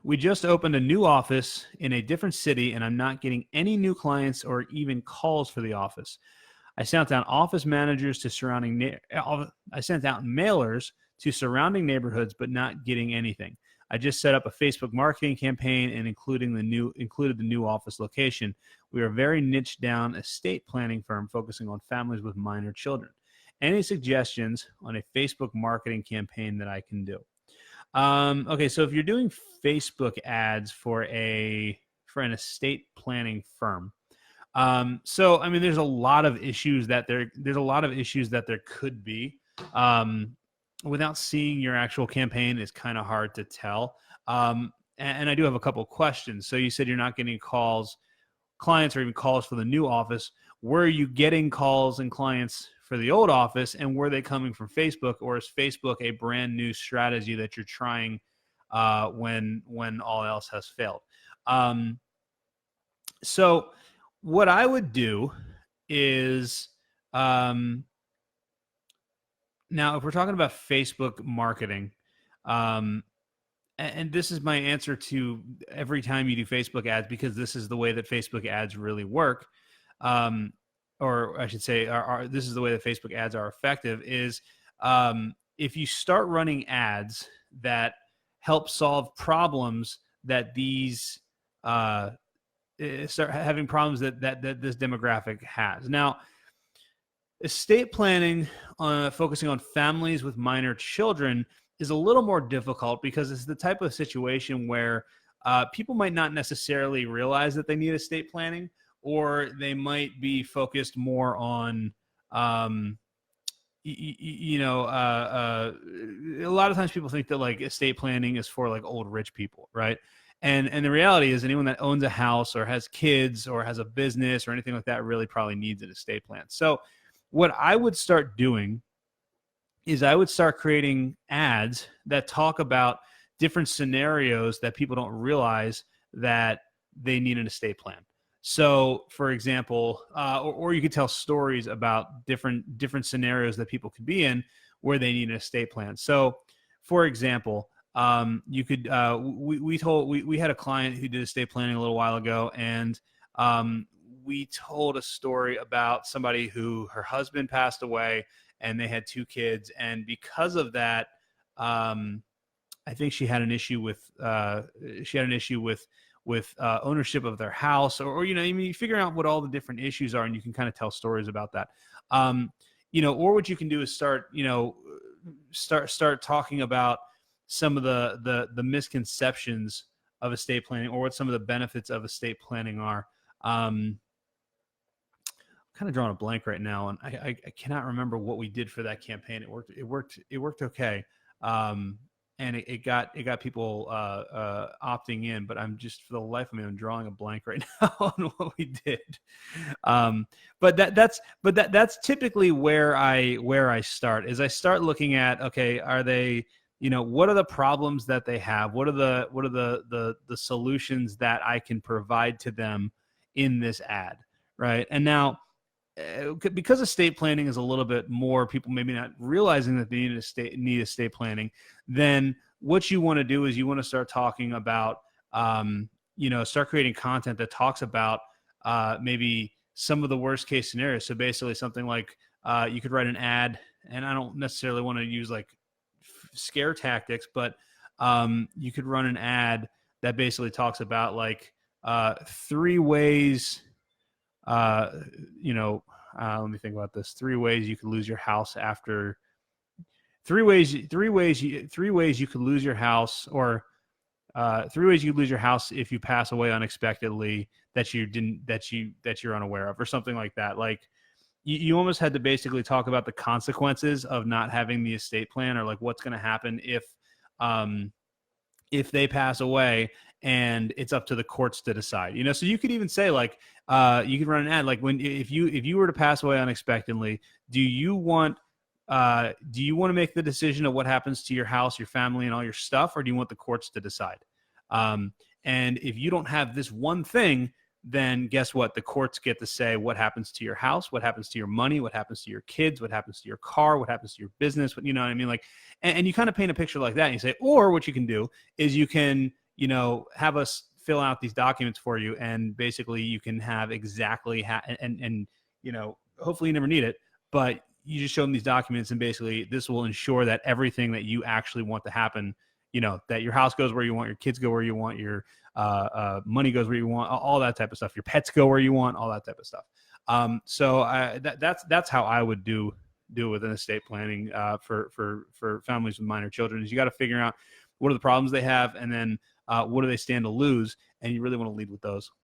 We just opened a new office in a different city, and I'm not getting any new clients or even calls for the office. I sent out office managers to I sent out mailers to surrounding neighborhoods, but not getting anything. I just set up a Facebook marketing campaign and included the new office location. We are a very niche down estate planning firm focusing on families with minor children. Any suggestions on a Facebook marketing campaign that I can do? Okay, so if you're doing Facebook ads for an estate planning firm, so I mean, there's a lot of issues that there could be. Without seeing your actual campaign, it's kind of hard to tell. And I do have a couple of questions. So you said you're not getting clients or even calls for the new office. Were you getting calls and clients for the old office, and were they coming from Facebook, or is Facebook a brand new strategy that you're trying when all else has failed? So what I would do is, now if we're talking about Facebook marketing, and this is my answer to every time you do Facebook ads, because this is the way that Facebook ads really work, or I should say, this is the way that Facebook ads are effective, is if you start running ads that help solve problems that these start having problems that this demographic has. Now, estate planning, focusing on families with minor children, is a little more difficult because it's the type of situation where people might not necessarily realize that they need estate planning, or they might be focused more on, a lot of times people think that like estate planning is for like old rich people, right? And the reality is anyone that owns a house or has kids or has a business or anything like that really probably needs an estate plan. So what I would start doing is I would start creating ads that talk about different scenarios that people don't realize that they need an estate plan. So, for example, or you could tell stories about different scenarios that people could be in where they need an estate plan. So, for example, you could we had a client who did estate planning a little while ago, and we told a story about somebody who her husband passed away, and they had 2 kids, and because of that, I think she had an issue with ownership of their house, or I mean, you figure out what all the different issues are, and you can kind of tell stories about that. Or what you can do is start talking about some of the misconceptions of estate planning, or what some of the benefits of estate planning are. I'm kind of drawing a blank right now, and I cannot remember what we did for that campaign. It worked okay. And it got people opting in, but I'm just, for the life of me, I'm drawing a blank right now on what we did. But that's typically where I start. Is I start looking at, okay, are they, what are the problems that they have? What are the solutions that I can provide to them in this ad, right? And now, because estate planning is a little bit more, people maybe not realizing that they need estate planning, then what you want to do is you want to start talking about, start creating content that talks about maybe some of the worst case scenarios. So basically something like you could write an ad, and I don't necessarily want to use like scare tactics, but you could run an ad that basically talks about like 3 ways, let me think about this. 3 ways you could lose your house after 3 ways you could lose your house, or 3 ways you lose your house if you pass away unexpectedly that you're unaware of, or something like that. Like you almost had to basically talk about the consequences of not having the estate plan, or like what's going to happen if they pass away, and it's up to the courts to decide. So you could even say like, you could run an ad like, if you were to pass away unexpectedly, do you want to make the decision of what happens to your house, your family, and all your stuff, or do you want the courts to decide? And if you don't have this one thing, then guess what? The courts get to say what happens to your house, what happens to your money, what happens to your kids, what happens to your car, what happens to your business. You know what I mean? Like, and you kind of paint a picture like that, and you say, or what you can do is you can have us fill out these documents for you, and basically you can have exactly and hopefully you never need it, but you just show them these documents, and basically this will ensure that everything that you actually want to happen, that your house goes where you want, your kids go where you want, your money goes where you want, all that type of stuff, your pets go where you want, all that type of stuff. That's how I would do with an estate planning for families with minor children. Is you got to figure out what are the problems they have, and then what do they stand to lose, and you really want to lead with those.